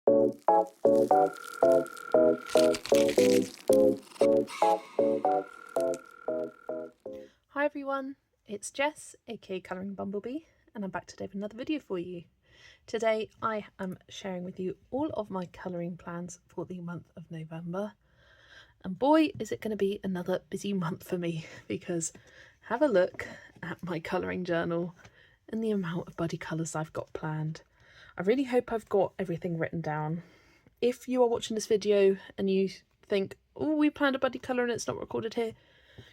Hi everyone, it's Jess, aka Colouring Bumblebee, and I'm back today with another video for you. Today I am sharing with you all of my colouring plans for the month of November. And boy, is it going to be another busy month for me, because have a look at my colouring journal and the amount of buddy colours I've got planned. I really hope I've got everything written down. If you are watching this video and you think, oh, we planned a buddy colour and it's not recorded here,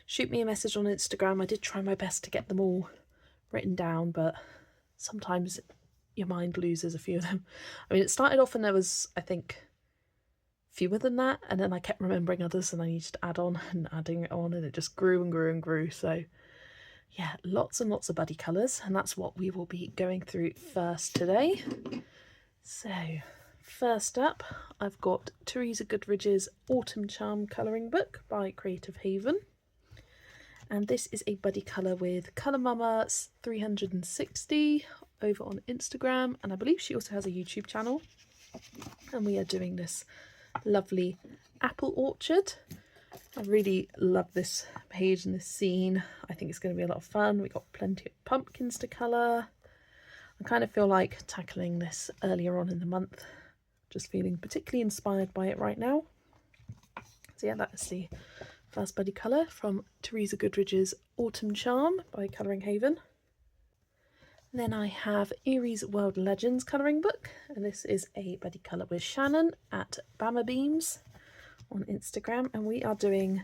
shoot me a message on Instagram. I did try my best to get them all written down, but sometimes your mind loses a few of them. I mean, it started off and there was, I think, fewer than that, and then I kept remembering others and I needed to add on and adding it on, and it just grew and grew and grew. So yeah, lots and lots of buddy colours, and that's what we will be going through first today. So first up, I've got Teresa Goodridge's Autumn Charm colouring book by Creative Haven. And this is a buddy colour with Colour Mama 360 over on Instagram, and I believe she also has a YouTube channel. And we are doing this lovely apple orchard. I really love this page and this scene. I think it's going to be a lot of fun. We got plenty of pumpkins to colour. I kind of feel like tackling this earlier on in the month. Just feeling particularly inspired by it right now. So yeah, that is the first buddy colour from Teresa Goodridge's Autumn Charm by Colouring Haven. Then I have Erie's World Legends colouring book, and this is a buddy colour with Shannon at Bama Beams on Instagram, and we are doing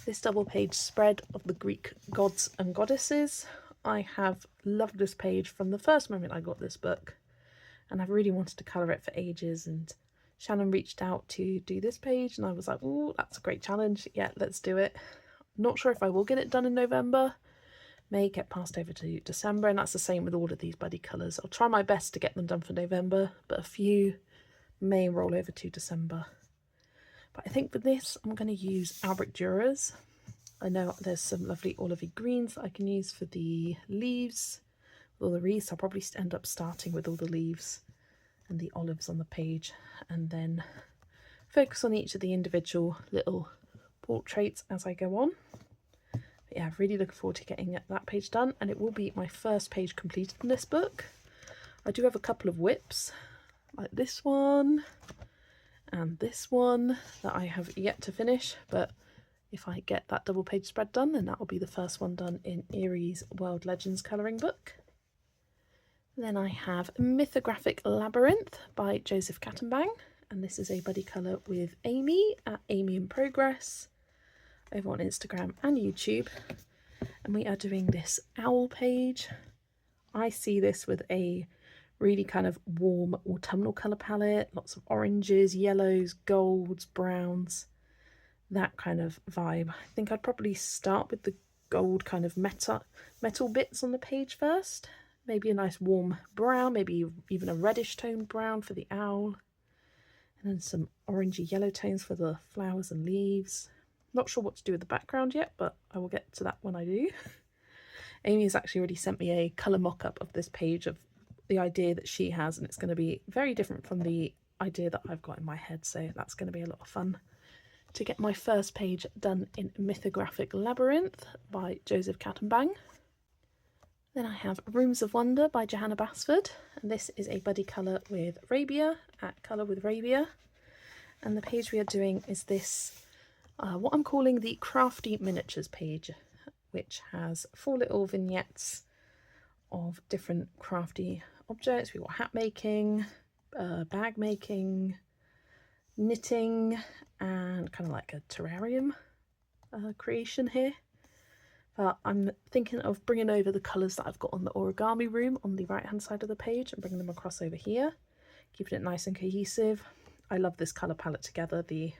this double page spread of the Greek gods and goddesses. I have loved this page from the first moment I got this book, and I've really wanted to colour it for ages, and Shannon reached out to do this page and I was like, oh, that's a great challenge. Yeah, let's do it. Not sure if I will get it done in November. May get passed over to December, and that's the same with all of these buddy colours. I'll try my best to get them done for November, but a few may roll over to December. But I think for this, I'm going to use Albrecht Dürer's. I know there's some lovely olivey greens that I can use for the leaves. With all the wreaths, I'll probably end up starting with all the leaves and the olives on the page, and then focus on each of the individual little portraits as I go on. But yeah, really looking forward to getting that page done, and it will be my first page completed in this book. I do have a couple of whips, like this one and this one, that I have yet to finish, but if I get that double page spread done, then that will be the first one done in Erie's World Legends colouring book. Then I have Mythographic Labyrinth by Joseph Kattenbang, and this is a buddy colour with Amy at Amy in Progress over on Instagram and YouTube. And we are doing this owl page. I see this with a really kind of warm autumnal colour palette, lots of oranges, yellows, golds, browns, that kind of vibe. I think I'd probably start with the gold kind of metal bits on the page first. Maybe a nice warm brown, maybe even a reddish toned brown for the owl. And then some orangey yellow tones for the flowers and leaves. Not sure what to do with the background yet, but I will get to that when I do. Amy has actually already sent me a colour mock-up of this page of the idea that she has, and it's going to be very different from the idea that I've got in my head, so that's going to be a lot of fun to get my first page done in Mythographic Labyrinth by Joseph Kattenbang. Then I have Rooms of Wonder by Johanna Basford, and this is a buddy colour with Rabia at Colour with Rabia. And the page we are doing is this, what I'm calling the Crafty Miniatures page, which has 4 little vignettes of different crafty objects. We've got hat making, bag making, knitting, and kind of like a terrarium creation here. But I'm thinking of bringing over the colours that I've got on the origami room on the right hand side of the page and bringing them across over here, keeping it nice and cohesive. I love this colour palette together. The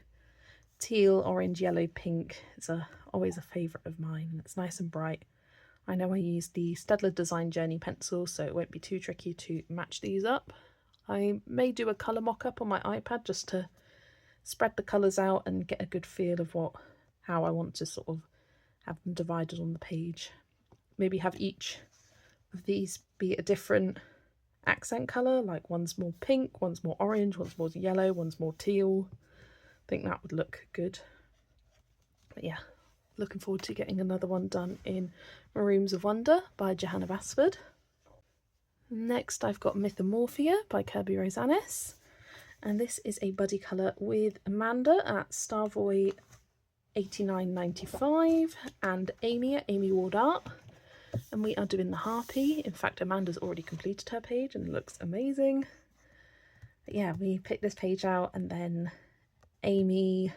teal, orange, yellow, pink is always a favourite of mine, and it's nice and bright. I know I used the Staedtler Design Journey pencil, so it won't be too tricky to match these up. I may do a colour mock-up on my iPad just to spread the colours out and get a good feel of how I want to sort of have them divided on the page. Maybe have each of these be a different accent colour, like one's more pink, one's more orange, one's more yellow, one's more teal. I think that would look good. But yeah, looking forward to getting another one done in Maroons of Wonder by Johanna Basford. Next I've got Mythomorphia by Kirby Rosanis, and this is a buddy colour with Amanda at Starvoy 89.95 and Amy at Amy Ward Art, and we are doing the Harpy. In fact, Amanda's already completed her page and it looks amazing. But yeah, we picked this page out and then Amy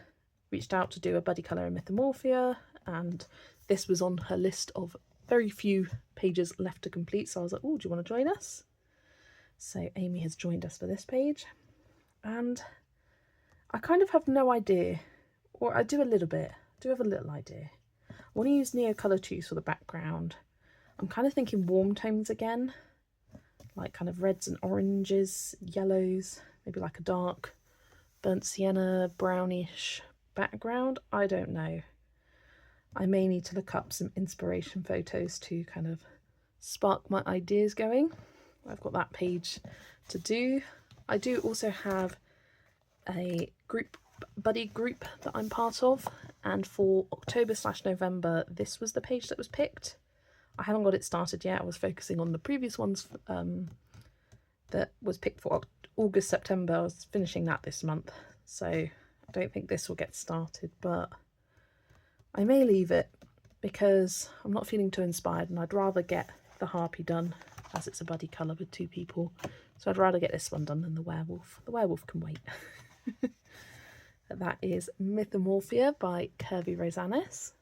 reached out to do a buddy colour in Mythomorphia, and this was on her list of very few pages left to complete, so I was like, oh, do you want to join us? So Amy has joined us for this page, and I kind of have no idea, or I do a little bit, I do have a little idea. I want to use Neo Colour Choose for the background. I'm kind of thinking warm tones again, like kind of reds and oranges, yellows, maybe like a dark burnt sienna, brownish background. I don't know. I may need to look up some inspiration photos to kind of spark my ideas going. I've got that page to do. I do also have a buddy group that I'm part of, and for October/November this was the page that was picked. I haven't got it started yet. I was focusing on the previous ones that was picked for August/September. I was finishing that this month, so I don't think this will get started, but I may leave it because I'm not feeling too inspired, and I'd rather get the Harpy done, as it's a buddy colour with two people, so I'd rather get this one done than the werewolf. The werewolf can wait. That is Mythomorphia by Kirby Rosanis.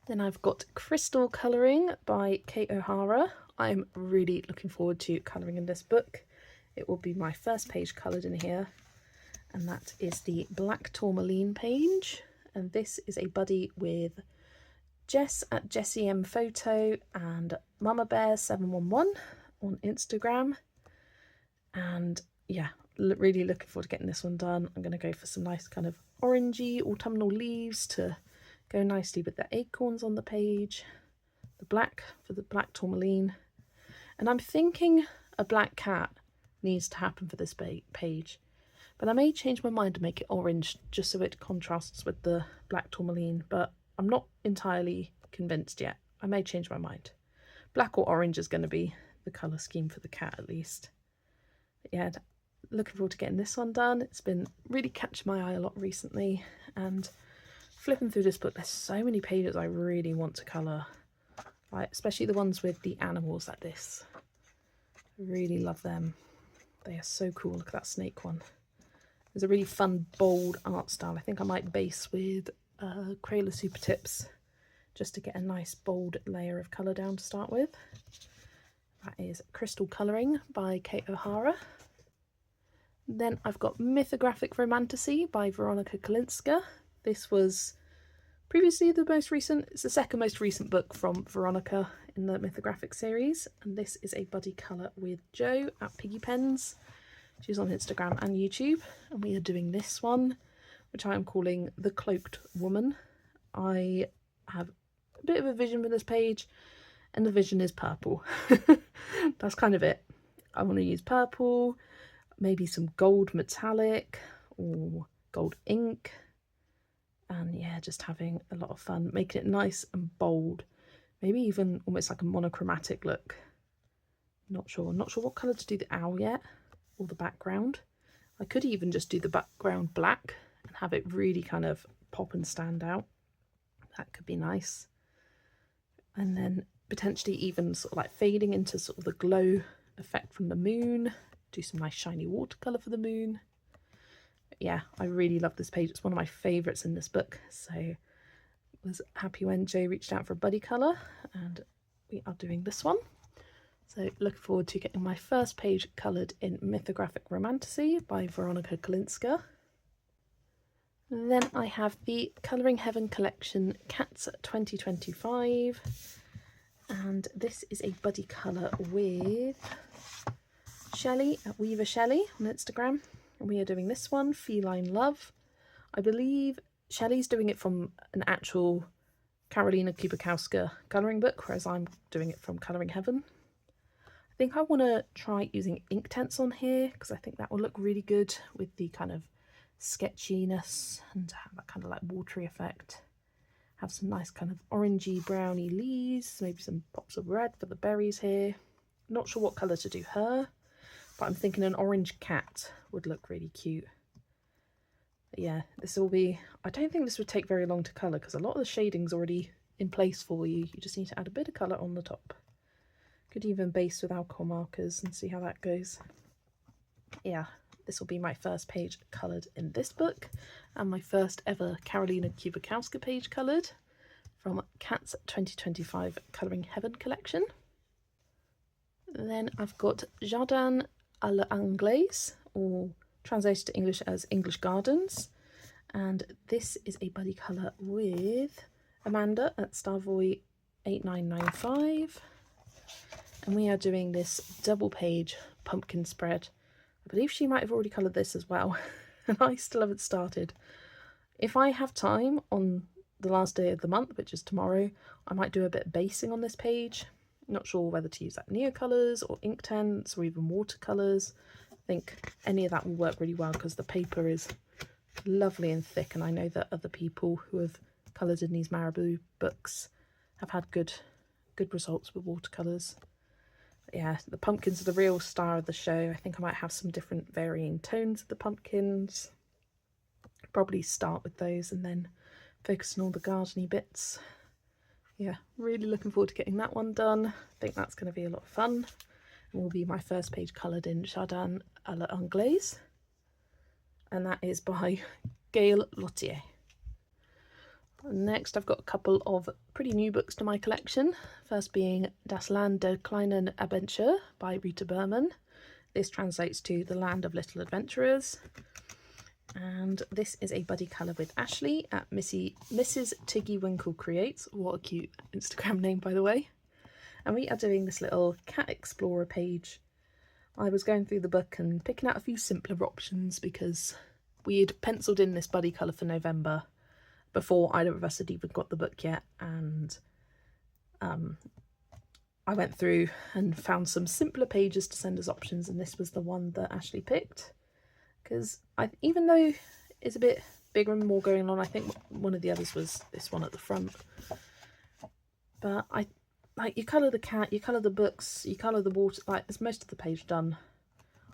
Then I've got Crystal Colouring by Kate O'Hara. I'm really looking forward to colouring in this book. It will be my first page coloured in here, and that is the Black Tourmaline page. And this is a buddy with Jess at Jessie M Photo and Mama Bear 711 on Instagram. And yeah, really looking forward to getting this one done. I'm going to go for some nice kind of orangey autumnal leaves to go nicely with the acorns on the page, the black for the Black Tourmaline, and I'm thinking a black cat needs to happen for this page, but I may change my mind to make it orange just so it contrasts with the Black Tourmaline, but I'm not entirely convinced yet. I may change my mind. Black or orange is going to be the colour scheme for the cat at least. But yeah, looking forward to getting this one done. It's been really catching my eye a lot recently, and flipping through this book, there's so many pages I really want to colour, like especially the ones with the animals like this. I really love them. They are so cool. Look at that snake one. There's a really fun, bold art style. I think I might base with Crayola Super Tips just to get a nice, bold layer of colour down to start with. That is Crystal Colouring by Kate O'Hara. Then I've got Mythographic Romantasy by Veronica Kalinska. This was previously the most recent, it's the second most recent book from Veronica in the Mythographic series, and this is a buddy colour with Jo at Piggy Pens. She's on Instagram and YouTube, and we are doing this one, which I am calling The Cloaked Woman. I have a bit of a vision for this page, and the vision is purple. That's kind of it. I want to use purple, maybe some gold metallic or gold ink, and yeah, just having a lot of fun, making it nice and bold, maybe even almost like a monochromatic look. Not sure what colour to do the owl yet, or the background. I could even just do the background black and have it really kind of pop and stand out. That could be nice. And then potentially even sort of like fading into sort of the glow effect from the moon. Do some nice shiny watercolour for the moon. Yeah, I really love this page. It's one of my favourites in this book, so I was happy when Jo reached out for a buddy colour, and we are doing this one. So looking forward to getting my first page coloured in Mythographic Romantasy by Veronica Kalinska. Then I have the Colouring Heaven collection Cats 2025, and this is a buddy colour with Shelley at Weaver Shelley on Instagram. And we are doing this one, Feline Love. I believe Shelley's doing it from an actual Karolina Klipikowska colouring book, whereas I'm doing it from Colouring Heaven. I think I want to try using Inktense on here because I think that will look really good with the kind of sketchiness and have that kind of like watery effect. Have some nice kind of orangey browny leaves, maybe some pops of red for the berries here. Not sure what colour to do her, but I'm thinking an orange cat would look really cute. But yeah, this will be, I don't think this would take very long to colour because a lot of the shading's already in place for you. You just need to add a bit of colour on the top. Could even base with alcohol markers and see how that goes. Yeah, this will be my first page coloured in this book and my first ever Karolina Kubikowska page coloured from Kat's 2025 Colouring Heaven collection. Then I've got Jardin à l'Anglaise, or translated to English as English Gardens, and this is a buddy colour with Amanda at Starvoy 8995. And we are doing this double page pumpkin spread. I believe she might have already coloured this as well, and I still haven't started. If I have time on the last day of the month, which is tomorrow, I might do a bit of basing on this page. Not sure whether to use like Neocolours or Inktense or even watercolours. I think any of that will work really well because the paper is lovely and thick, and I know that other people who have coloured in these Marabou books have had good results with watercolours. Yeah, the pumpkins are the real star of the show. I think I might have some different varying tones of the pumpkins. Probably start with those and then focus on all the gardeny bits. Yeah, really looking forward to getting that one done. I think that's going to be a lot of fun. And will be my first page coloured in Jardin à l'Anglaise. And that is by Gail Lottier. Next, I've got a couple of pretty new books to my collection. First being Das Land der kleinen Adventure by Rita Berman. This translates to The Land of Little Adventurers. And this is a buddy colour with Ashley at Mrs. Tiggy Winkle Creates. What a cute Instagram name, by the way. And we are doing this little Cat Explorer page. I was going through the book and picking out a few simpler options because we had penciled in this buddy colour for November before either of us had even got the book yet, and I went through and found some simpler pages to send as options, and this was the one that Ashley picked because even though it's a bit bigger and more going on, I think one of the others was this one at the front. But you colour the cat, you colour the books, you colour the water, like there's most of the page done.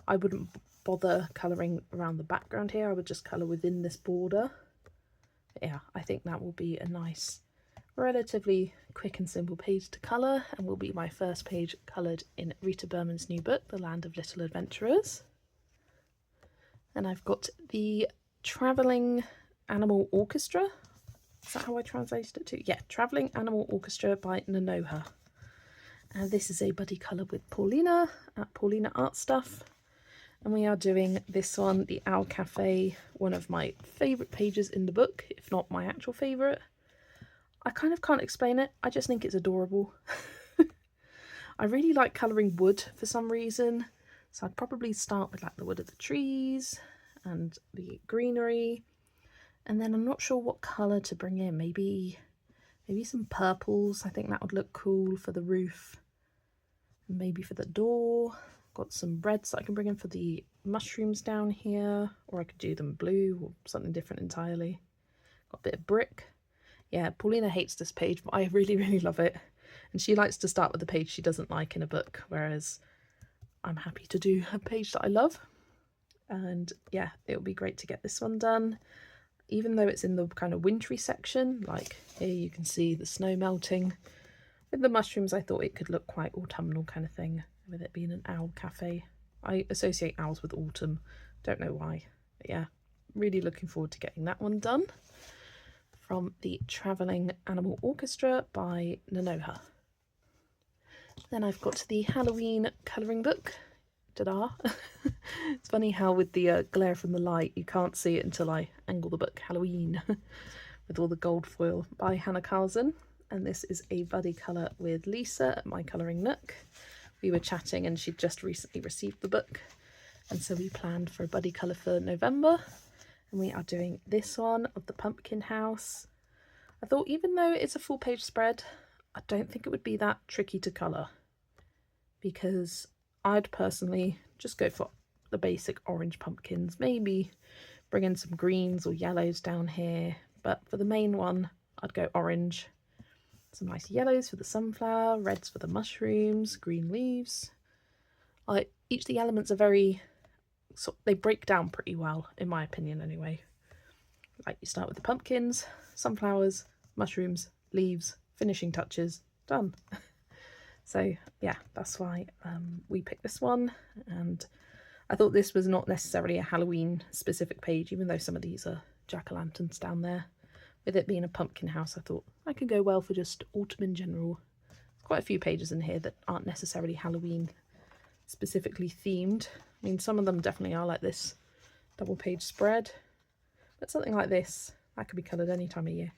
I wouldn't bother colouring around the background here, I would just colour within this border. Yeah, I think that will be a nice, relatively quick and simple page to colour, and will be my first page coloured in Rita Berman's new book, The Land of Little Adventurers. And I've got the Travelling Animal Orchestra. Is that how I translated it to? Yeah, Travelling Animal Orchestra by Nanoha. And this is a buddy colour with Paulina at Paulina Art Stuff. And we are doing this one, The Owl Cafe, one of my favourite pages in the book, if not my actual favourite. I kind of can't explain it, I just think it's adorable. I really like colouring wood for some reason, so I'd probably start with like the wood of the trees and the greenery, and then I'm not sure what colour to bring in. Maybe some purples, I think that would look cool for the roof, and maybe for the door. Got some reds that I can bring in for the mushrooms down here, or I could do them blue or something different entirely. Got a bit of brick. Yeah, Paulina hates this page, but I really, really love it. And she likes to start with the page she doesn't like in a book, whereas I'm happy to do a page that I love. And yeah, it would be great to get this one done. Even though it's in the kind of wintry section, like here you can see the snow melting. With the mushrooms, I thought it could look quite autumnal kind of thing, with it being an owl cafe. I associate owls with autumn, don't know why. But yeah, really looking forward to getting that one done. From the Travelling Animal Orchestra by Nanoha. Then I've got the Halloween colouring book. Ta-da! It's funny how with the glare from the light you can't see it until I angle the book. Halloween with all the gold foil by Hannah Carlson. And this is a buddy colour with Lisa at My Colouring Nook. We were chatting and she'd just recently received the book, and so we planned for a buddy colour for November, and we are doing this one of the pumpkin house. I thought even though it's a full page spread, I don't think it would be that tricky to colour, because I'd personally just go for the basic orange pumpkins, maybe bring in some greens or yellows down here, but for the main one I'd go orange. Some nice yellows for the sunflower, reds for the mushrooms, green leaves. Each of the elements are very, they break down pretty well in my opinion anyway. Like you start with the pumpkins, sunflowers, mushrooms, leaves, finishing touches, done. So yeah, that's why we picked this one, and I thought this was not necessarily a Halloween specific page, even though some of these are jack-o'-lanterns down there. With it being a pumpkin house, I thought I could go well for just autumn in general. Quite a few pages in here that aren't necessarily Halloween specifically themed. I mean, some of them definitely are, like this double page spread, but something like this, that could be coloured any time of year.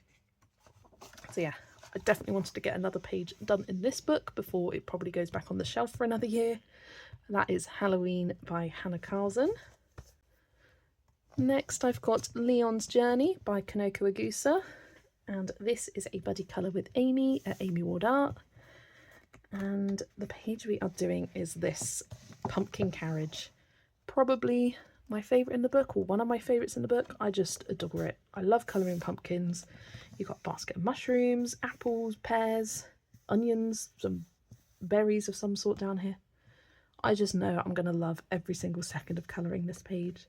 So yeah, I definitely wanted to get another page done in this book before it probably goes back on the shelf for another year. And that is Halloween by Hannah Carlson. Next I've got Leon's Journey by Kanoko Agusa, and this is a buddy colour with Amy at Amy Ward Art. And the page we are doing is this pumpkin carriage. Probably my favourite in the book, or one of my favourites in the book. I just adore it. I love colouring pumpkins. You've got a basket of mushrooms, apples, pears, onions, some berries of some sort down here. I just know I'm going to love every single second of colouring this page.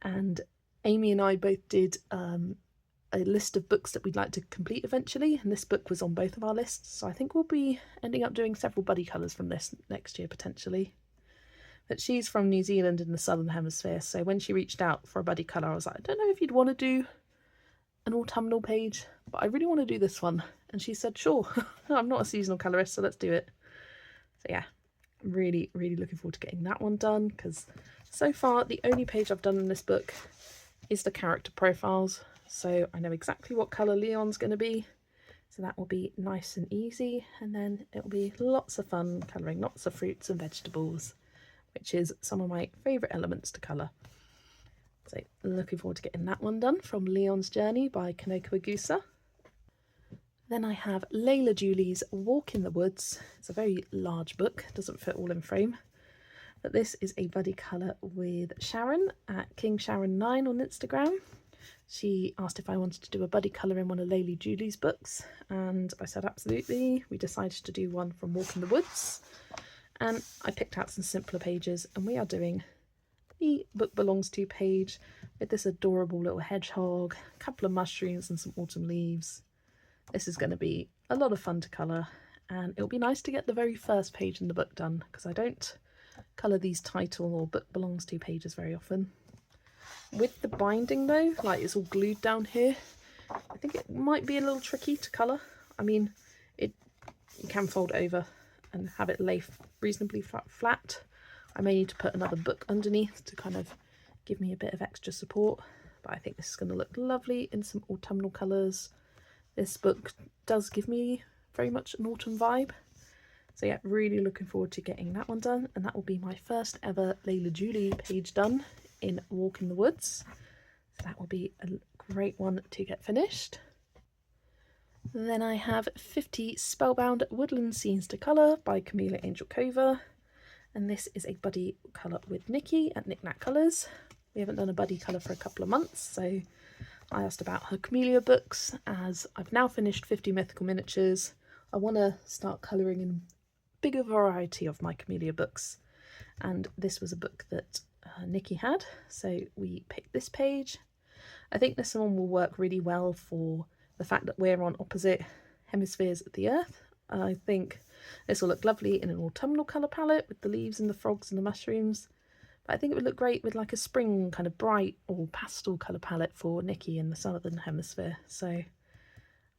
And Amy and I both did a list of books that we'd like to complete eventually, and this book was on both of our lists, so I think we'll be ending up doing several buddy colours from this next year potentially. But she's from New Zealand in the southern hemisphere, so when she reached out for a buddy colour I was like, I don't know if you'd want to do an autumnal page, but I really want to do this one. And she said sure. I'm not a seasonal colourist, so let's do it. So yeah, I'm really looking forward to getting that one done, because so far the only page I've done in this book is the character profiles. So I know exactly what colour Leon's going to be, so that will be nice and easy, and then it'll be lots of fun colouring lots of fruits and vegetables, which is some of my favourite elements to colour. So looking forward to getting that one done from Leon's Journey by Kanoko Agusa. Then I have Layla Julie's Walk in the Woods. It's a very large book, doesn't fit all in frame, but this is a buddy colour with Sharon at King Sharon 9 on Instagram. She asked if I wanted to do a buddy colour in one of Layla Julie's books, and I said absolutely. We decided to do one from Walk in the Woods, and I picked out some simpler pages, and we are doing the Book Belongs To page with this adorable little hedgehog, a couple of mushrooms and some autumn leaves. This is going to be a lot of fun to colour, and it'll be nice to get the very first page in the book done, because I don't colour these title or Book Belongs To pages very often. With the binding though, like it's all glued down here, I think it might be a little tricky to colour. I mean, you can fold over and have it lay reasonably flat. I may need to put another book underneath to kind of give me a bit of extra support, but I think this is going to look lovely in some autumnal colours. This book does give me very much an autumn vibe. So yeah, really looking forward to getting that one done, and that will be my first ever Layla Julie page done in Walk in the Woods. So that will be a great one to get finished. Then I have 50 Spellbound Woodland Scenes to Colour by Camellia Angel Cover, and this is a buddy colour with Nikki at Knick Knack Colours. We haven't done a buddy colour for a couple of months, so I asked about her Camellia books. As I've now finished 50 Mythical Miniatures, I want to start colouring in a bigger variety of my Camellia books, and this was a book that Nikki had, so we picked this page. I think this one will work really well for the fact that we're on opposite hemispheres of the earth. I think this will look lovely in an autumnal colour palette with the leaves and the frogs and the mushrooms, but I think it would look great with like a spring kind of bright or pastel colour palette for Nikki in the southern hemisphere. So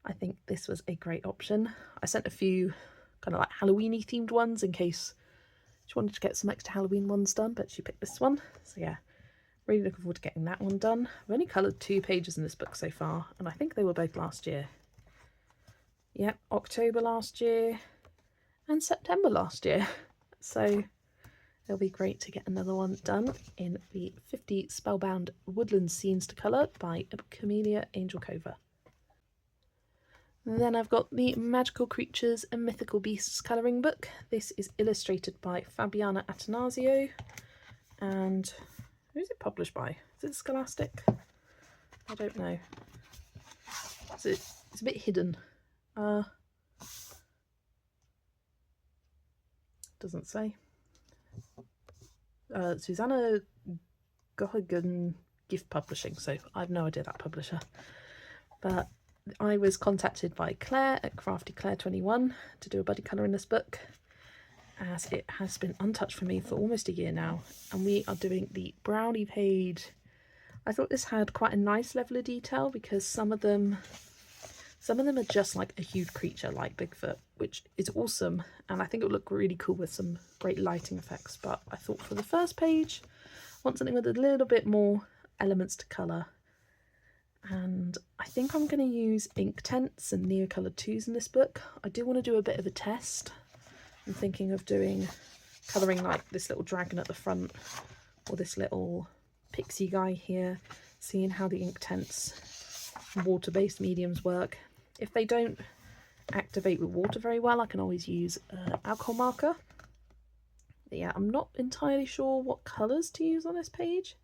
I think this was a great option. I sent a few kind of like Halloween-y themed ones in case she wanted to get some extra Halloween ones done, but she picked this one. So yeah, really looking forward to getting that one done. I've only coloured 2 pages in this book so far, and I think they were both last year. Yep, October last year and September last year. So it'll be great to get another one done in the 50 Spellbound Woodland Scenes to Colour by Camellia Angel Cover. Then I've got the Magical Creatures and Mythical Beasts colouring book. This is illustrated by Fabiana Attanasio. And who is it published by? Is it Scholastic? I don't know. It's a bit hidden. Doesn't say. Susanna Gohagan Gift Publishing, so I have no idea that publisher. But I was contacted by Claire at Crafty Claire 21 to do a buddy colour in this book, as it has been untouched for me for almost a year now, and we are doing the brownie page. I thought this had quite a nice level of detail because some of them are just like a huge creature like Bigfoot, which is awesome, and I think it would look really cool with some great lighting effects. But I thought for the first page I want something with a little bit more elements to colour, and I think I'm going to use Inktense and Neocolor 2s in this book. I do want to do a bit of a test. I'm thinking of colouring like this little dragon at the front, or this little pixie guy here, seeing how the Inktense water-based mediums work. If they don't activate with water very well, I can always use alcohol marker. But yeah, I'm not entirely sure what colours to use on this page.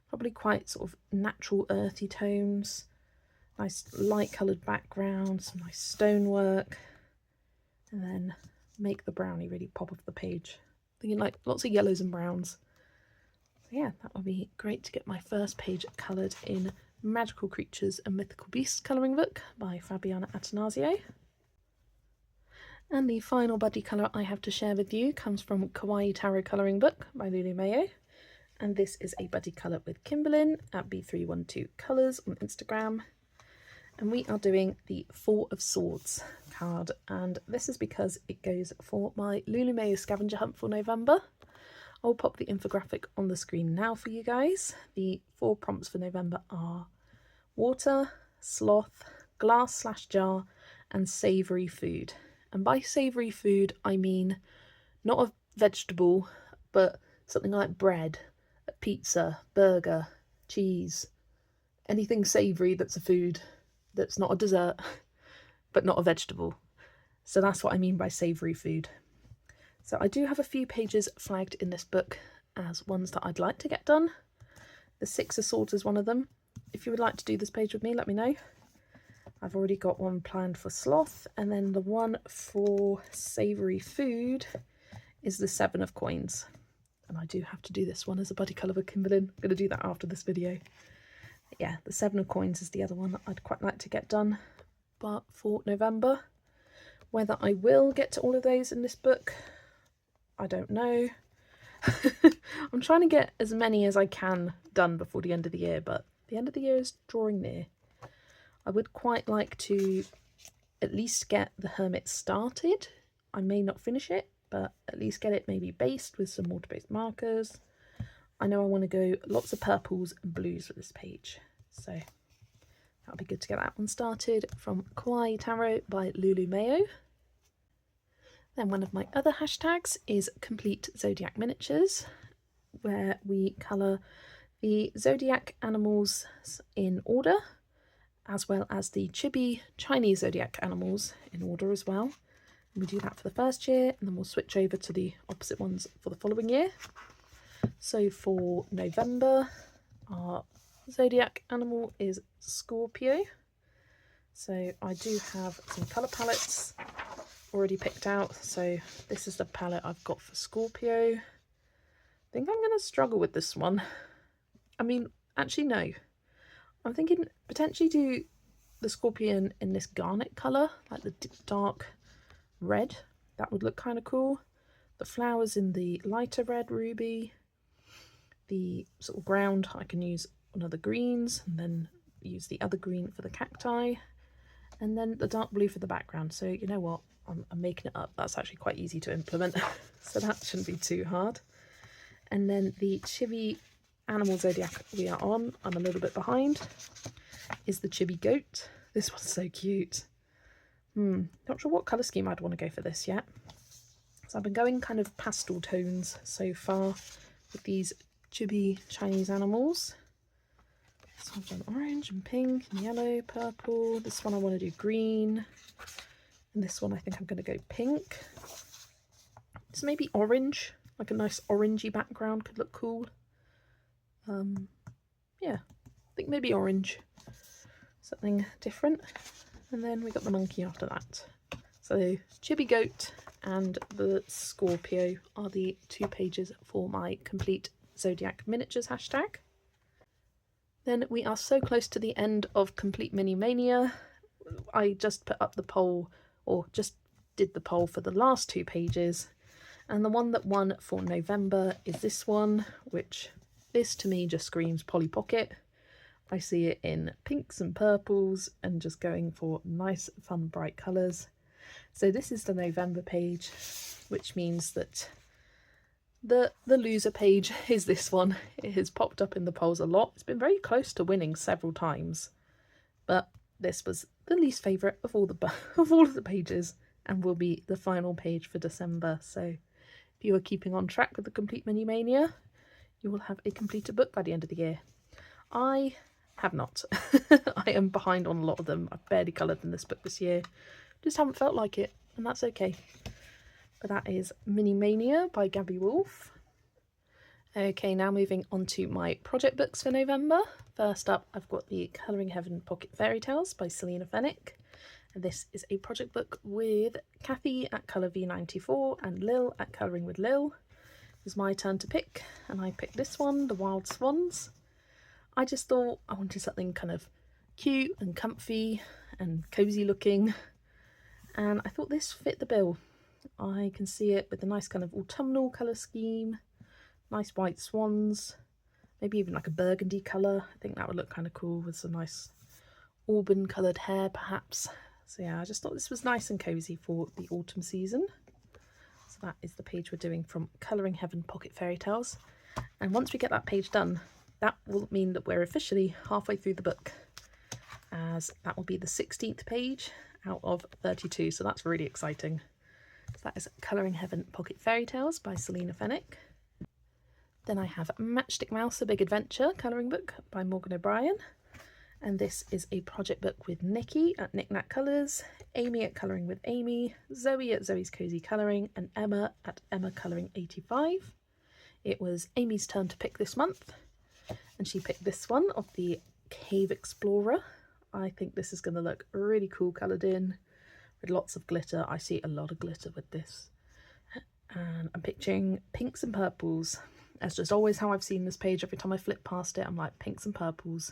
Probably quite sort of natural earthy tones, nice light coloured background, some nice stonework, and then make the brownie really pop off the page. Thinking like lots of yellows and browns. So yeah, that would be great to get my first page coloured in Magical Creatures and Mythical Beasts colouring book by Fabiana Attanasio. And the final buddy colour I have to share with you comes from Kawaii Tarot colouring book by Lulu Mayo, and this is a buddy colour with Kimberlyn at B312 Colours on Instagram, and we are doing the Four of Swords card, and this is because it goes for my Lulu Mayo scavenger hunt for November. I'll pop the infographic on the screen now for you guys. The 4 prompts for November are water, sloth, glass/jar, and savoury food. And by savoury food, I mean not a vegetable, but something like bread, a pizza, burger, cheese, anything savoury that's a food, that's not a dessert, but not a vegetable. So that's what I mean by savoury food. So I do have a few pages flagged in this book as ones that I'd like to get done. The 6 of Swords is one of them. If you would like to do this page with me, let me know. I've already got one planned for sloth, and then the one for savoury food is the 7 of Coins. And I do have to do this one as a buddy colour with Kimberlyn. I'm going to do that after this video. But yeah, the 7 of Coins is the other one that I'd quite like to get done, but for November. Whether I will get to all of those in this book, I don't know. I'm trying to get as many as I can done before the end of the year, but the end of the year is drawing near. I would quite like to at least get the Hermit started. I may not finish it, but at least get it maybe based with some water-based markers. I know I want to go lots of purples and blues with this page, so that'll be good to get that one started. From Kawaii Tarot by Lulu Mayo. Then one of my other hashtags is Complete Zodiac Miniatures, where we colour the zodiac animals in order, as well as the chibi Chinese zodiac animals in order as well. And we do that for the first year, and then we'll switch over to the opposite ones for the following year. So for November, our zodiac animal is Scorpio. So I do have some colour palettes already picked out. So this is the palette I've got for Scorpio. I think I'm going to struggle with this one. I mean, actually no. I'm thinking potentially do the Scorpion in this garnet colour, like the dark red. That would look kind of cool. The flowers in the lighter red ruby. The sort of ground, I can use one of the greens and then use the other green for the cacti. And then the dark blue for the background. So you know what? I'm making it up. That's actually quite easy to implement. So that shouldn't be too hard. And then the chibi animal zodiac we are on, I'm a little bit behind, is the chibi goat. This one's so cute. Not sure what colour scheme I'd want to go for this yet. So I've been going kind of pastel tones so far with these chibi Chinese animals. So I've done orange and pink and yellow, purple. This one I want to do green. And this one I think I'm going to go pink. So maybe orange, like a nice orangey background could look cool. Yeah, I think maybe orange. Something different. And then we got the monkey after that. So Chibi Goat and the Scorpio are the 2 pages for my complete Zodiac miniatures hashtag. Then we are so close to the end of Complete Mini Mania. I just put up the poll, or just did the poll for the last 2 pages. And the one that won for November is this one, which this to me just screams Polly Pocket. I see it in pinks and purples and just going for nice, fun, bright colours. So this is the November page, which means that the loser page is this one. It has popped up in the polls a lot. It's been very close to winning several times, but this was the least favourite of all of the pages and will be the final page for December. So if you are keeping on track with the Complete Mini Mania, you will have a completed book by the end of the year. I have not. I am behind on a lot of them. I've barely coloured in this book this year. Just haven't felt like it, and that's okay. But that is Mini Mania by Gabby Wolf. Okay, now moving on to my project books for November. First up, I've got the Colouring Heaven Pocket Fairy Tales by Selena Fennick. And this is a project book with Kathy at Colour V94 and Lil at Colouring with Lil. It was my turn to pick, and I picked this one, The Wild Swans. I just thought I wanted something kind of cute and comfy and cosy looking, and I thought this fit the bill. I can see it with a nice kind of autumnal colour scheme, nice white swans, maybe even like a burgundy colour. I think that would look kind of cool with some nice auburn coloured hair perhaps. So yeah, I just thought this was nice and cosy for the autumn season. So that is the page we're doing from Colouring Heaven Pocket Fairy Tales. And once we get that page done, that will mean that we're officially halfway through the book, as that will be the 16th page out of 32, so that's really exciting. So that is Colouring Heaven Pocket Fairy Tales by Selena Fennick. Then I have Matchstick Mouse, A Big Adventure colouring book by Morgan O'Brien. And this is a project book with Nikki at Knick Knack Colours, Amy at Colouring with Amy, Zoe at Zoe's Cozy Colouring, and Emma at Emma Colouring 85. It was Amy's turn to pick this month, and she picked this one of the Cave Explorer. I think this is going to look really cool coloured in with lots of glitter. I see a lot of glitter with this. And I'm picturing pinks and purples. That's just always how I've seen this page. Every time I flip past it, I'm like, pinks and purples.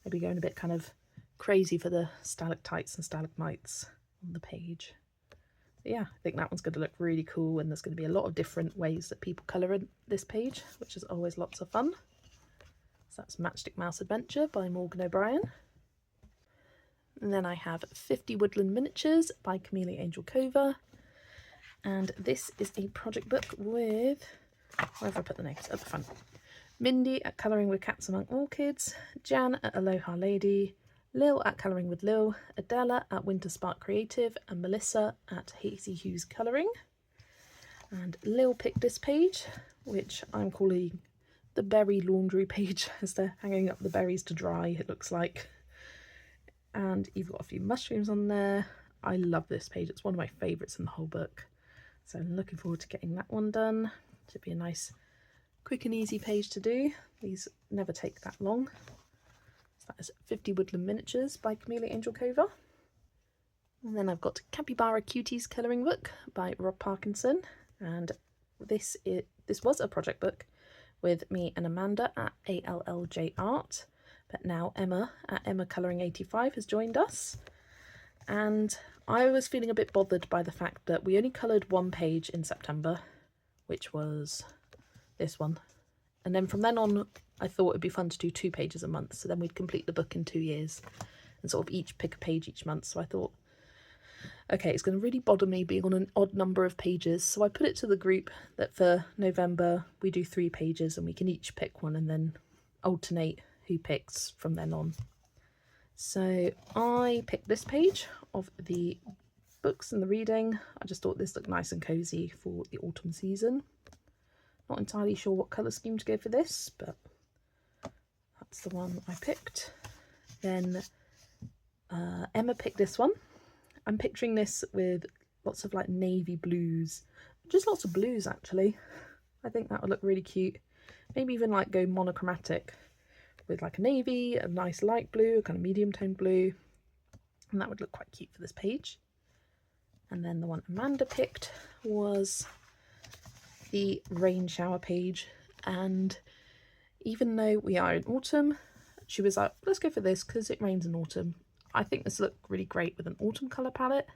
Maybe going a bit kind of crazy for the stalactites and stalagmites on the page. But yeah, I think that one's going to look really cool, and there's going to be a lot of different ways that people colour in this page, which is always lots of fun. So that's Matchstick Mouse Adventure by Morgan O'Brien. And then I have 50 Woodland Miniatures by Camellia Angel Cova. And this is a project book with, where have I put the names? At the front. Mindy at Colouring with Cats Among Orchids, Jan at Aloha Lady, Lil at Colouring with Lil, Adela at Winter Spark Creative, and Melissa at Hazy Hues Colouring. And Lil picked this page, which I'm calling the berry laundry page, as they're hanging up the berries to dry, it looks like. And you've got a few mushrooms on there. I love this page, it's one of my favourites in the whole book. So I'm looking forward to getting that one done. Should be a nice quick and easy page to do. These never take that long. So that is 50 Woodland Miniatures by Camellia Angel Cova. And then I've got Capybara Cuties colouring book by Rob Parkinson. And this was a project book with me and Amanda at ALLJ Art. But now Emma at Emma Colouring 85 has joined us. And I was feeling a bit bothered by the fact that we only coloured one page in September, which was this one, and then from then on I thought it'd be fun to do 2 pages a month, so then we'd complete the book in 2 years and sort of each pick a page each month. So I thought, okay, it's going to really bother me being on an odd number of pages, so I put it to the group that for November we do 3 pages and we can each pick one and then alternate who picks from then on. So I picked this page of the books and the reading. I just thought this looked nice and cozy for the autumn season. Not entirely sure what colour scheme to go for this, but that's the one I picked. Then Emma picked this one. I'm picturing this with lots of like navy blues, just lots of blues actually. I think that would look really cute. Maybe even like go monochromatic with like a navy, a nice light blue, a kind of medium toned blue, and that would look quite cute for this page. And then the one Amanda picked was the rain shower page, and even though we are in autumn, she was like, let's go for this because it rains in autumn. I think this looked really great with an autumn colour palette,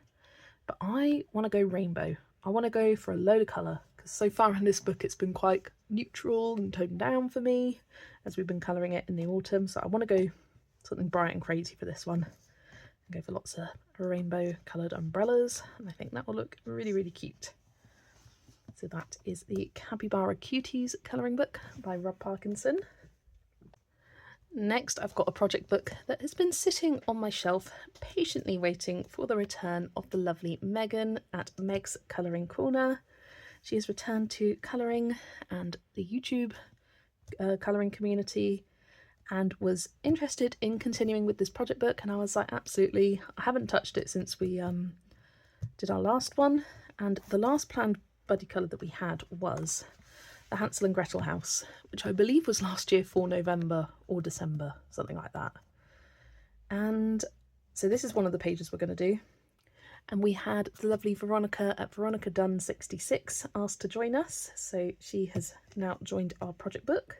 but I want to go rainbow. I want to go for a load of colour, because so far in this book it's been quite neutral and toned down for me as we've been colouring it in the autumn. So I want to go something bright and crazy for this one and go for lots of rainbow coloured umbrellas, and I think that will look really, really cute. So that is the Capybara Cuties colouring book by Rob Parkinson. Next, I've got a project book that has been sitting on my shelf, patiently waiting for the return of the lovely Megan at Meg's Colouring Corner. She has returned to colouring and the YouTube colouring community, and was interested in continuing with this project book, and I was like, absolutely. I haven't touched it since we did our last one, and the last planned buddy colour that we had was the Hansel and Gretel house, which I believe was last year for November or December, something like that. And so this is one of the pages we're going to do, and we had the lovely Veronica at Veronica Dunn 66 asked to join us, so she has now joined our project book.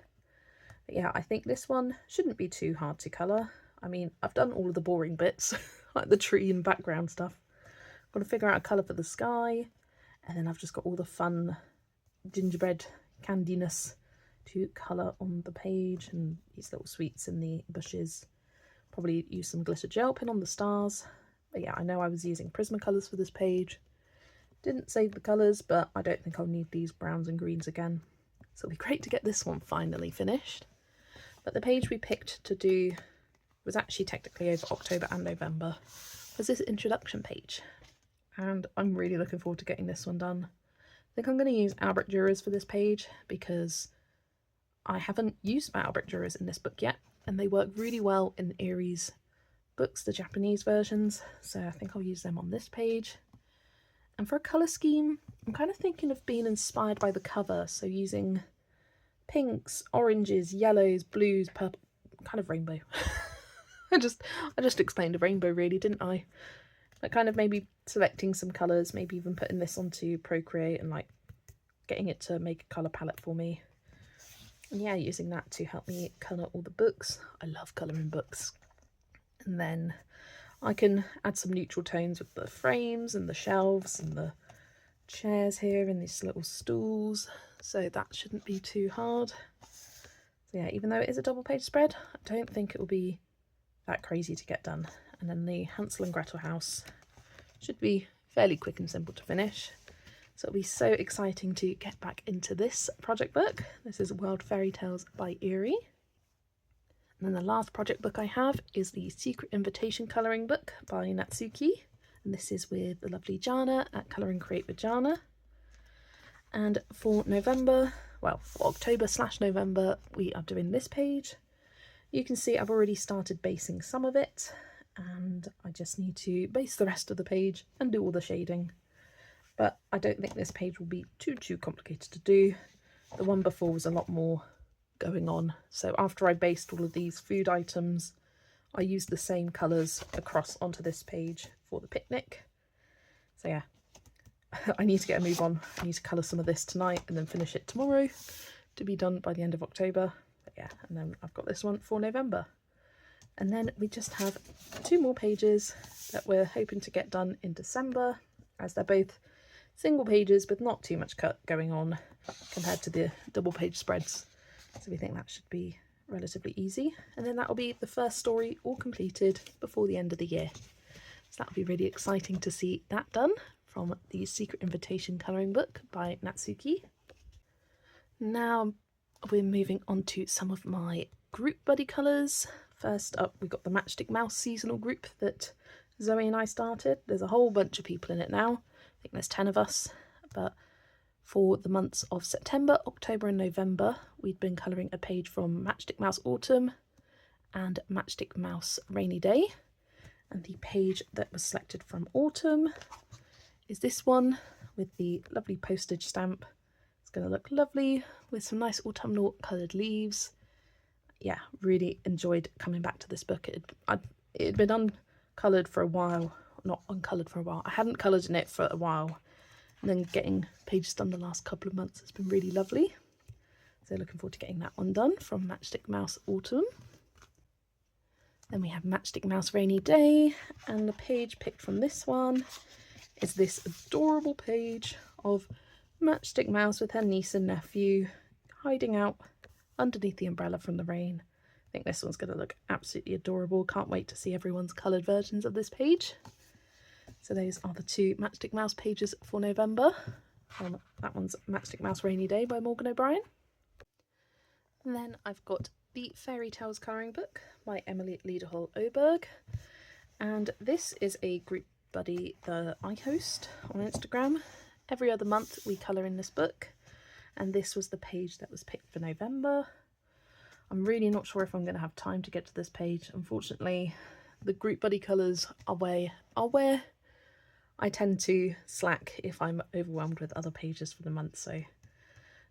But yeah, I think this one shouldn't be too hard to colour. I mean, I've done all of the boring bits, like the tree and background stuff. I've got to figure out a colour for the sky, and then I've just got all the fun gingerbread candiness to colour on the page, and these little sweets in the bushes. Probably use some glitter gel pen on the stars. But yeah, I know I was using Prismacolors for this page. Didn't save the colours, but I don't think I'll need these browns and greens again. So it'll be great to get this one finally finished. But the page we picked to do was actually technically over October and November, was this introduction page. And I'm really looking forward to getting this one done. I think I'm going to use Albrecht Dürer for this page because I haven't used my Albrecht Dürer in this book yet, and they work really well in Erie's books, the Japanese versions, so I think I'll use them on this page. And for a colour scheme, I'm kind of thinking of being inspired by the cover, so using pinks, oranges, yellows, blues, purple, kind of rainbow. I just explained a rainbow really, didn't I? But kind of maybe selecting some colours, maybe even putting this onto Procreate and like getting it to make a colour palette for me. And yeah, using that to help me colour all the books. I love colouring books. And then I can add some neutral tones with the frames and the shelves and the chairs here and these little stools, so that shouldn't be too hard. So yeah, even though it is a double page spread, I don't think it will be that crazy to get done. And then the Hansel and Gretel house should be fairly quick and simple to finish. So it'll be so exciting to get back into this project book. This is World Fairy Tales by Erie. And then the last project book I have is the Secret Invitation colouring book by Natsuki. And this is with the lovely Jana at Colour and Create with Jana. And for November, well, for October/November, we are doing this page. You can see I've already started basing some of it, and I just need to base the rest of the page and do all the shading. But I don't think this page will be too complicated to do. The one before was a lot more going on. So after I based all of these food items, I used the same colours across onto this page for the picnic. So yeah, I need to get a move on. I need to colour some of this tonight and then finish it tomorrow to be done by the end of October. But yeah, and then I've got this one for November. And then we just have 2 more pages that we're hoping to get done in December, as they're both single pages with not too much cut going on compared to the double page spreads. So we think that should be relatively easy. And then that will be the first story all completed before the end of the year. So that'll be really exciting to see that done from the Secret Invitation colouring book by Natsuki. Now we're moving on to some of my group buddy colours. First up, we've got the Matchstick Mouse seasonal group that Zoe and I started. There's a whole bunch of people in it now. I think there's 10 of us, but for the months of September, October and November, we'd been colouring a page from Matchstick Mouse Autumn, and Matchstick Mouse Rainy Day. And the page that was selected from autumn is this one with the lovely postage stamp. It's going to look lovely with some nice autumnal coloured leaves. Yeah, really enjoyed coming back to this book. It had been uncoloured for a while. Not uncoloured for a while. I hadn't coloured in it for a while. And then getting pages done the last couple of months has been really lovely. So looking forward to getting that one done from Matchstick Mouse Autumn. Then we have Matchstick Mouse Rainy Day, and the page picked from this one is this adorable page of Matchstick Mouse with her niece and nephew hiding out underneath the umbrella from the rain. I think this one's going to look absolutely adorable. Can't wait to see everyone's coloured versions of this page. So those are the two Matchstick Mouse pages for November. That one's Matchstick Mouse Rainy Day by Morgan O'Brien. And then I've got the Fairy Tales colouring book by Emily Liederhall Oberg. And this is a group buddy that I host on Instagram. Every other month we colour in this book. And this was the page that was picked for November. I'm really not sure if I'm going to have time to get to this page. Unfortunately, the group buddy colours are where I tend to slack if I'm overwhelmed with other pages for the month, so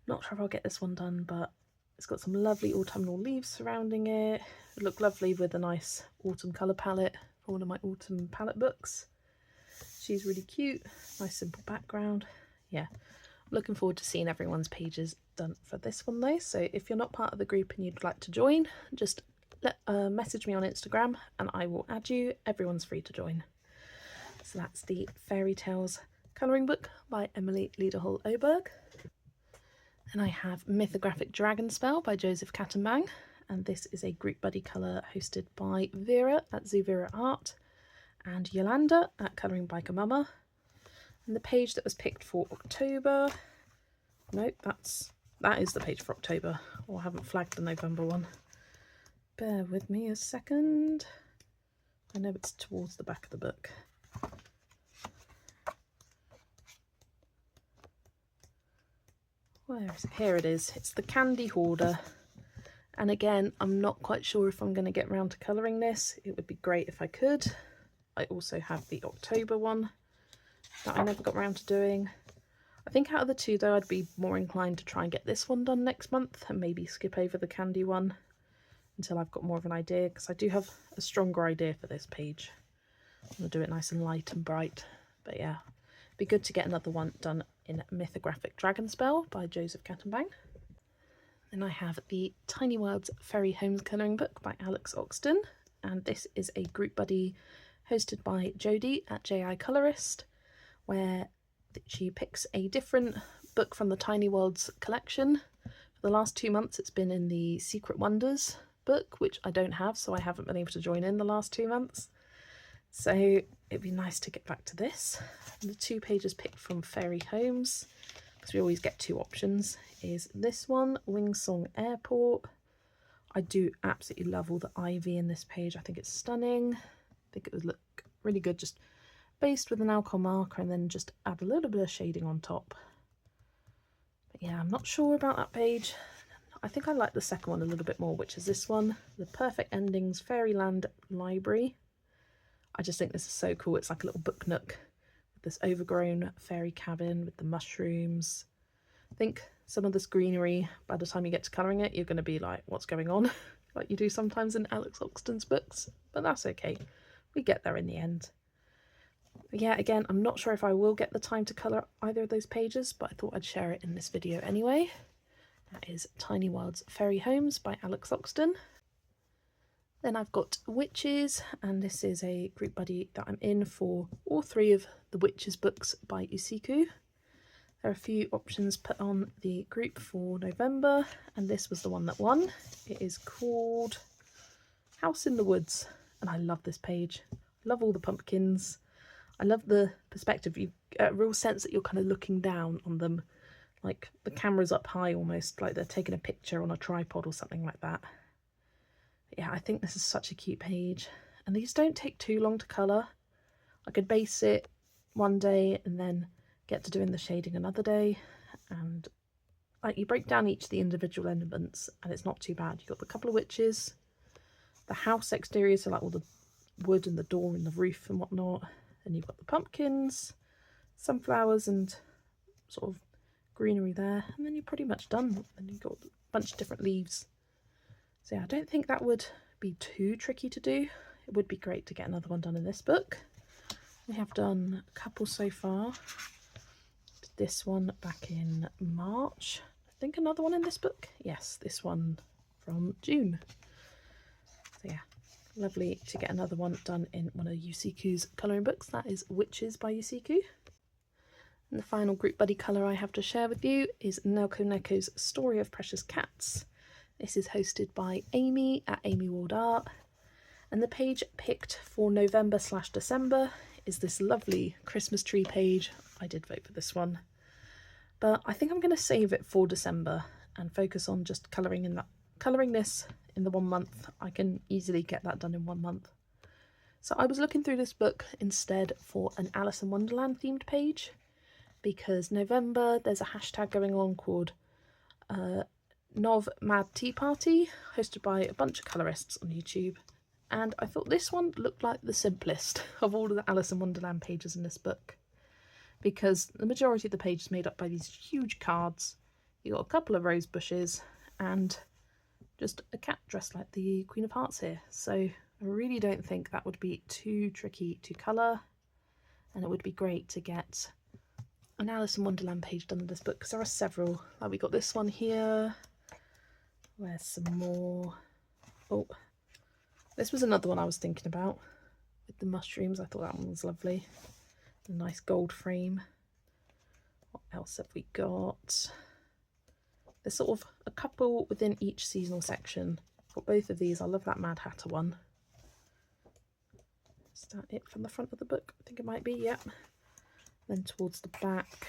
not sure if I'll get this one done, but it's got some lovely autumnal leaves surrounding it. It looked lovely with a nice autumn colour palette for one of my autumn palette books. She's really cute, nice simple background. Yeah, I'm looking forward to seeing everyone's pages done for this one though, so if you're not part of the group and you'd like to join, just message me on Instagram and I will add you. Everyone's free to join. So that's the Fairy Tales colouring book by Emily Liederhall Oberg. Then I have Mythographic Dragon Spell by Joseph Kattenbang, and this is a group buddy colour hosted by Vera at Zoo Vera Art and Yolanda at Colouring Biker Mama. And the page that was picked for October, nope, that is the page for October, or I haven't flagged the November one. Bear with me a second. I know it's towards the back of the book. Where is it? Here it is. It's the Candy Hoarder. And again, I'm not quite sure if I'm going to get around to colouring this. It would be great if I could. I also have the October one that I never got around to doing. I think out of the two though, I'd be more inclined to try and get this one done next month and maybe skip over the Candy one until I've got more of an idea, because I do have a stronger idea for this page. I'm going to do it nice and light and bright. But yeah, it'd be good to get another one done in Mythographic Dragon Spell by Joseph Kattenbang. Then I have the Tiny Worlds Fairy Homes colouring book by Alex Oxton, and this is a group buddy hosted by Jodie at JI Colorist, where she picks a different book from the Tiny Worlds collection. For the last 2 months it's been in the Secret Wonders book, which I don't have, so I haven't been able to join in the last 2 months. So it'd be nice to get back to this. The 2 pages picked from Fairy Homes, because we always get 2 options, is this one, Wingsong Airport. I do absolutely love all the ivy in this page. I think it's stunning. I think it would look really good just based with an alcohol marker and then just add a little bit of shading on top. But yeah, I'm not sure about that page. I think I like the second one a little bit more, which is this one, The Perfect Endings Fairyland Library. I just think this is so cool. It's like a little book nook with this overgrown fairy cabin with the mushrooms. I think some of this greenery, by the time you get to colouring it, you're going to be like, what's going on? Like you do sometimes in Alex Oxton's books, but that's okay. We get there in the end. But yeah, again, I'm not sure if I will get the time to colour either of those pages, but I thought I'd share it in this video anyway. That is Tiny Worlds Fairy Homes by Alex Oxton. Then I've got Witches, and this is a group buddy that I'm in for all 3 of the Witches books by Usiku. There are a few options put on the group for November, and this was the one that won. It is called House in the Woods, and I love this page. I love all the pumpkins. I love the perspective. You get a real sense that you're kind of looking down on them, like the camera's up high almost, like they're taking a picture on a tripod or something like that. Yeah, I think this is such a cute page, and these don't take too long to colour. I could base it one day and then get to doing the shading another day, and like you break down each of the individual elements and it's not too bad. You've got the couple of witches, the house exterior, so like all the wood and the door and the roof and whatnot. And you've got the pumpkins, sunflowers and sort of greenery there, and then you're pretty much done. And you've got a bunch of different leaves. So yeah, I don't think that would be too tricky to do. It would be great to get another one done in this book. We have done a couple so far. This one back in March. I think another one in this book. Yes, this one from June. So yeah, lovely to get another one done in one of Yusiku's colouring books. That is Witches by Yusiku. And the final group buddy colour I have to share with you is Nelko Neko's Story of Precious Cats. This is hosted by Amy at Amy Ward Art. And the page picked for November/December is this lovely Christmas tree page. I did vote for this one, but I think I'm going to save it for December and focus on just colouring this in the 1 month. I can easily get that done in 1 month. So I was looking through this book instead for an Alice in Wonderland themed page, because November there's a hashtag going on called Nov Mad Tea Party, hosted by a bunch of colourists on YouTube. And I thought this one looked like the simplest of all of the Alice in Wonderland pages in this book, because the majority of the page is made up by these huge cards. You got a couple of rose bushes and just a cat dressed like the Queen of Hearts here. So I really don't think that would be too tricky to colour, and it would be great to get an Alice in Wonderland page done in this book, because there are several. Like we got this one here. Where's some more? Oh, this was another one I was thinking about with the mushrooms. I thought that one was lovely. A nice gold frame. What else have we got? There's sort of a couple within each seasonal section. Got both of these. I love that Mad Hatter one. Is that it from the front of the book? I think it might be, yep. Then towards the back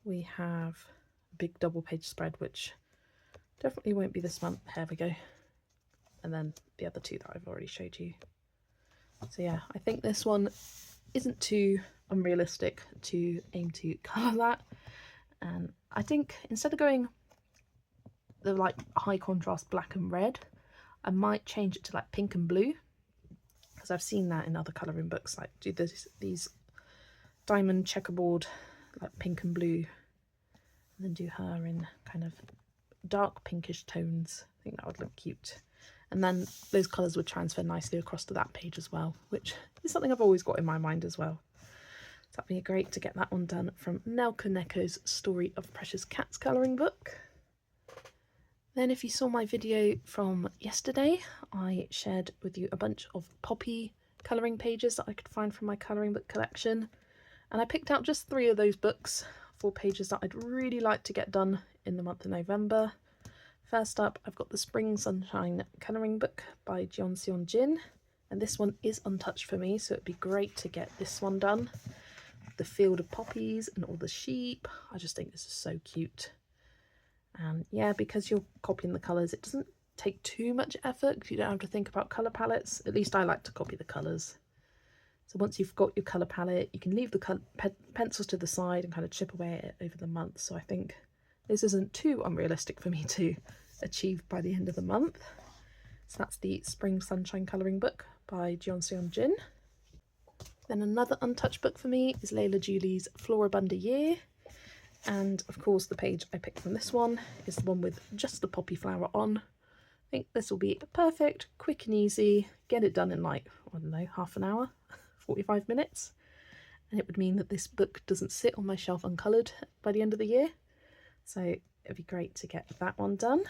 we have a big double page spread, which definitely won't be this month. Here we go. And then the other two that I've already showed you. So yeah, I think this one isn't too unrealistic to aim to colour that. And I think instead of going the like high contrast black and red, I might change it to like pink and blue, because I've seen that in other colouring books, like do these diamond checkerboard like pink and blue, and then do her in kind of dark pinkish tones. I think that would look cute. And then those colours would transfer nicely across to that page as well, which is something I've always got in my mind as well. So that'd be great to get that one done from Nelko Neko's Story of Precious Cats colouring book. Then if you saw my video from yesterday, I shared with you a bunch of poppy colouring pages that I could find from my colouring book collection. And I picked out just 3 of those books for pages that I'd really like to get done in the month of November. First up, I've got the Spring Sunshine colouring book by Jeon Jin, and this one is untouched for me, so it'd be great to get this one done. The field of poppies and all the sheep. I just think this is so cute. And yeah, because you're copying the colours, it doesn't take too much effort. You don't have to think about colour palettes. At least I like to copy the colours. So once you've got your colour palette, you can leave the pencils to the side and kind of chip away at it over the month. So I think this isn't too unrealistic for me to achieve by the end of the month. So that's the Spring Sunshine colouring book by Jeon Jin. Then another untouched book for me is Layla Julie's Floribunda Year. And of course the page I picked from this one is the one with just the poppy flower on. I think this will be perfect, quick and easy. Get it done in like, I don't know, half an hour, 45 minutes. And it would mean that this book doesn't sit on my shelf uncoloured by the end of the year. So it'd be great to get that one done.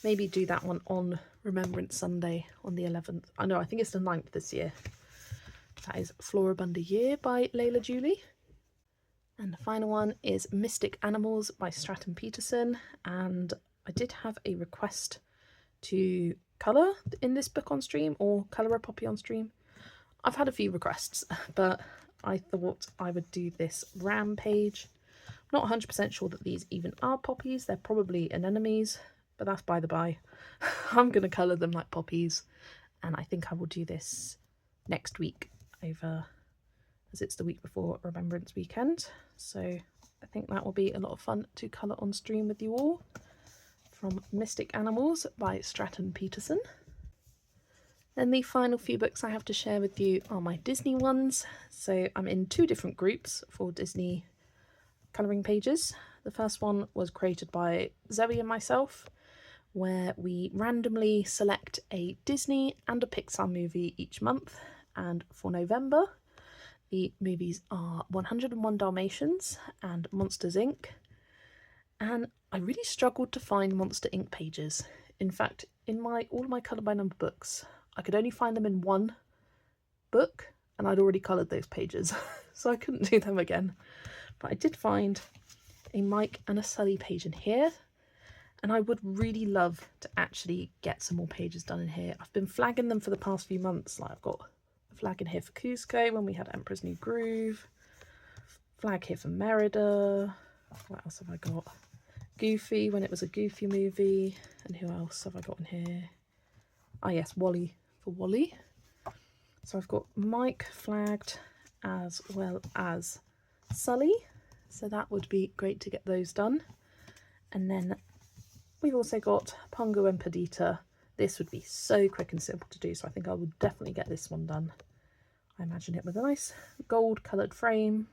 Maybe do that one on Remembrance Sunday on the 11th. I think it's the 9th this year. That is Floribunda Year by Layla Julie. And the final one is Mystic Animals by Stratton Peterson. And I did have a request to colour in this book on stream, or colour a poppy on stream. I've had a few requests, but I thought I would do this ram page. I'm not 100% sure that these even are poppies. They're probably anemones, but that's by the by. I'm going to colour them like poppies, and I think I will do this next week over, as it's the week before Remembrance Weekend. So I think that will be a lot of fun to colour on stream with you all. from Mystic Animals by Stratton Peterson. Then the final few books I have to share with you are my Disney ones. So I'm in 2 different groups for Disney colouring pages. The first one was created by Zoe and myself, where we randomly select a Disney and a Pixar movie each month. And for November, the movies are 101 Dalmatians and Monsters Inc. And I really struggled to find Monster Inc. pages. In fact, in all of my colour by number books, I could only find them in one book, and I'd already coloured those pages, so I couldn't do them again. But I did find a Mike and a Sully page in here, and I would really love to actually get some more pages done in here. I've been flagging them for the past few months. Like, I've got a flag in here for Cusco when we had Emperor's New Groove, flag here for Merida. What else have I got? Goofy when it was a Goofy movie. And who else have I got in here? Ah yes, Wally for Wally. So I've got Mike flagged as well as Sully, so that would be great to get those done. And then we've also got Pongo and Perdita. This would be so quick and simple to do, so I think I would definitely get this one done. I imagine it with a nice gold coloured frame,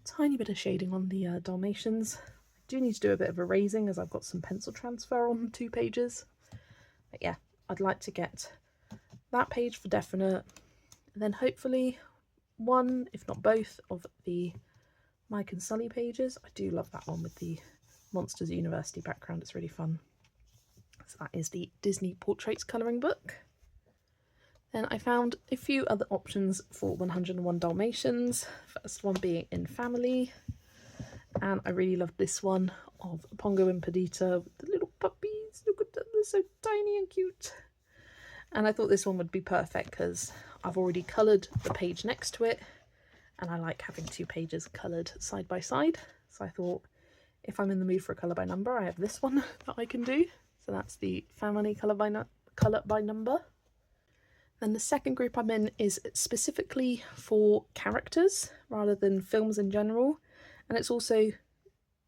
tiny bit of shading on the Dalmatians. I do need to do a bit of erasing as I've got some pencil transfer on 2 pages. But yeah, I'd like to get that page for definite, and then hopefully one, if not both, of the Mike and Sully pages. I do love that one with the Monsters University background, it's really fun. So that is the Disney Portraits colouring book. Then I found a few other options for 101 Dalmatians, first one being in family, and I really loved this one of Pongo and Perdita with the little puppies. Look at them, they're so tiny and cute. And I thought this one would be perfect because I've already coloured the page next to it, and I like having 2 pages coloured side by side. So I thought, if I'm in the mood for a colour by number, I have this one that I can do. So that's the family colour by number. Then the second group I'm in is specifically for characters rather than films in general, and it's also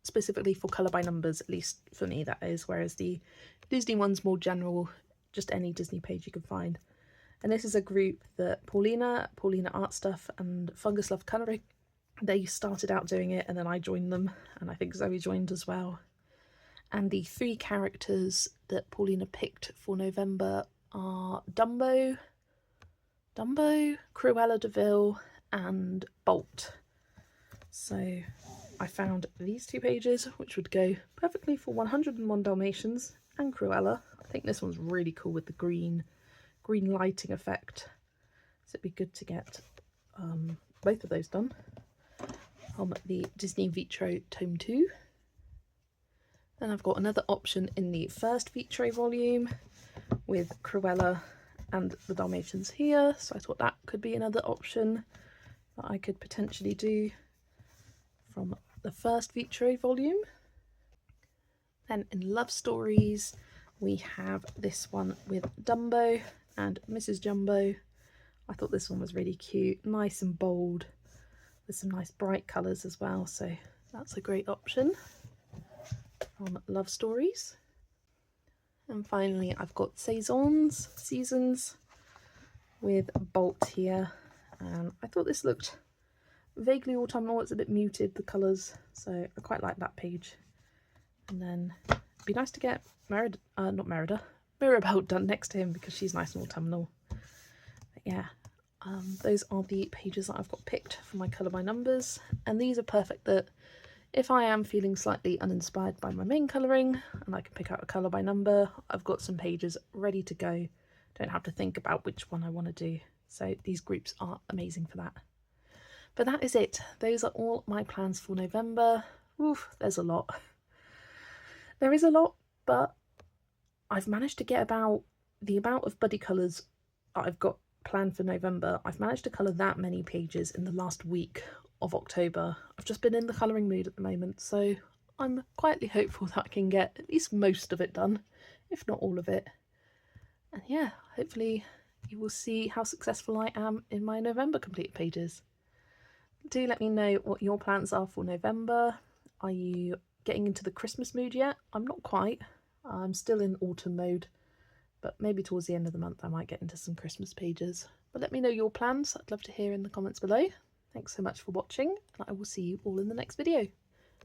specifically for colour by numbers, at least for me that is, whereas the Disney one's more general, just any Disney page you can find. And this is a group that Paulina Art Stuff and Fungus Love Colouring, they started out doing it, and then I joined them, and I think Zoe joined as well. And the 3 characters that Paulina picked for November are Dumbo, Cruella de Vil and Bolt. So I found these 2 pages which would go perfectly for 101 Dalmatians and Cruella. I think this one's really cool with the green lighting effect, so it'd be good to get both of those done from the Disney Vitro Tome 2. Then I've got another option in the first Vitro volume with Cruella and the Dalmatians here, so I thought that could be another option that I could potentially do from the first Vitro volume. Then in Love Stories we have this one with Dumbo and Mrs. Jumbo. I thought this one was really cute, nice and bold, with some nice bright colours as well, so that's a great option from Love Stories. And finally I've got Seasons with Bolt here, and I thought this looked vaguely autumnal. It's a bit muted, the colours, so I quite like that page. And then it'd be nice to get Mirabelle done next to him because she's nice and autumnal. But yeah, those are the pages that I've got picked for my colour by numbers, and these are perfect that if I am feeling slightly uninspired by my main colouring and I can pick out a colour by number, I've got some pages ready to go. Don't have to think about which one I want to do. So these groups are amazing for that. But that is it. Those are all my plans for November. Oof, there's a lot. There is a lot, but I've managed to get about the amount of buddy colours that I've got planned for November. I've managed to colour that many pages in the last week of October. I've just been in the colouring mood at the moment, so I'm quietly hopeful that I can get at least most of it done, if not all of it. And yeah, hopefully you will see how successful I am in my November completed pages. Do let me know what your plans are for November. Are you getting into the Christmas mood yet? I'm not quite. I'm still in autumn mode, but maybe towards the end of the month I might get into some Christmas pages. But let me know your plans. I'd love to hear in the comments below. Thanks so much for watching, and I will see you all in the next video.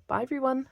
Bye everyone!